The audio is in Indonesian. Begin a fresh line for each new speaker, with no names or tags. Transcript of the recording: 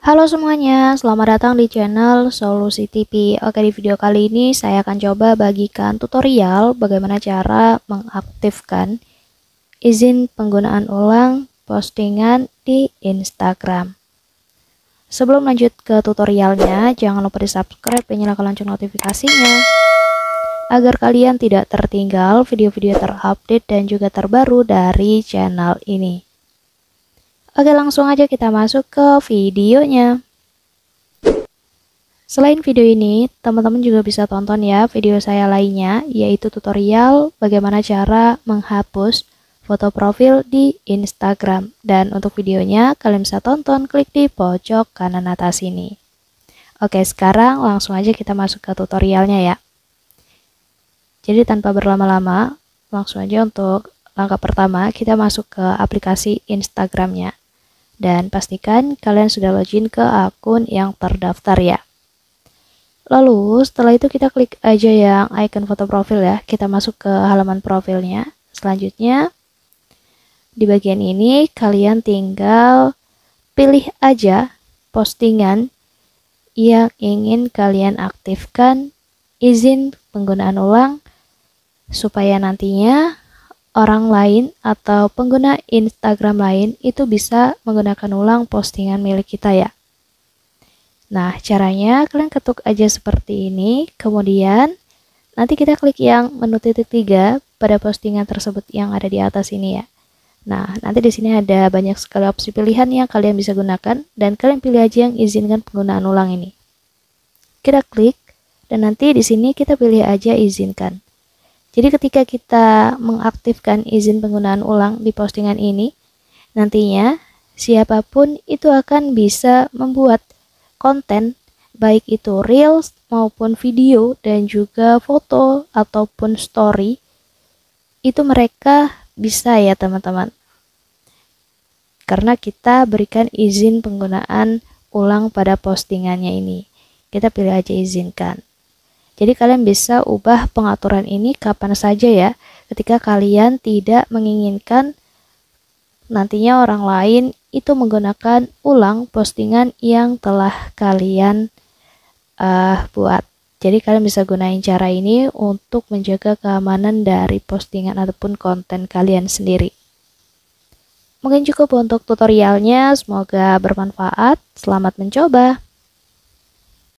Halo semuanya, selamat datang di channel Solusi TV. Oke, di video kali ini saya akan coba bagikan tutorial bagaimana cara mengaktifkan izin penggunaan ulang postingan di Instagram. Sebelum lanjut ke tutorialnya, jangan lupa di subscribe dan nyalakan lonceng notifikasinya agar kalian tidak tertinggal video-video terupdate dan juga terbaru dari channel ini. Oke, langsung aja kita masuk ke videonya. Selain video ini, teman-teman juga bisa tonton ya video saya lainnya, yaitu tutorial bagaimana cara menghapus foto profil di Instagram. Dan untuk videonya, kalian bisa tonton, klik di pojok kanan atas ini. Oke, sekarang langsung aja kita masuk ke tutorialnya ya. Jadi tanpa berlama-lama, langsung aja untuk langkah pertama, kita masuk ke aplikasi Instagramnya. Dan pastikan kalian sudah login ke akun yang terdaftar ya. Lalu setelah itu kita klik aja yang icon foto profil ya. Kita masuk ke halaman profilnya. Selanjutnya di bagian ini kalian tinggal pilih aja postingan yang ingin kalian aktifkan izin penggunaan ulang supaya nantinya orang lain atau pengguna Instagram lain itu bisa menggunakan ulang postingan milik kita ya. Nah, caranya kalian ketuk aja seperti ini, kemudian nanti kita klik yang menu titik 3 pada postingan tersebut yang ada di atas ini ya. Nah, nanti di sini ada banyak sekali opsi pilihan yang kalian bisa gunakan dan kalian pilih aja yang izinkan penggunaan ulang ini. Kita klik dan nanti di sini kita pilih aja izinkan. Jadi ketika kita mengaktifkan izin penggunaan ulang di postingan ini, nantinya siapapun itu akan bisa membuat konten, baik itu reels maupun video dan juga foto ataupun story, itu mereka bisa ya teman-teman. Karena kita berikan izin penggunaan ulang pada postingannya ini. Kita pilih aja izinkan. Jadi kalian bisa ubah pengaturan ini kapan saja ya, ketika kalian tidak menginginkan nantinya orang lain itu menggunakan ulang postingan yang telah kalian buat. Jadi kalian bisa gunain cara ini untuk menjaga keamanan dari postingan ataupun konten kalian sendiri. Mungkin cukup untuk tutorialnya, semoga bermanfaat. Selamat mencoba.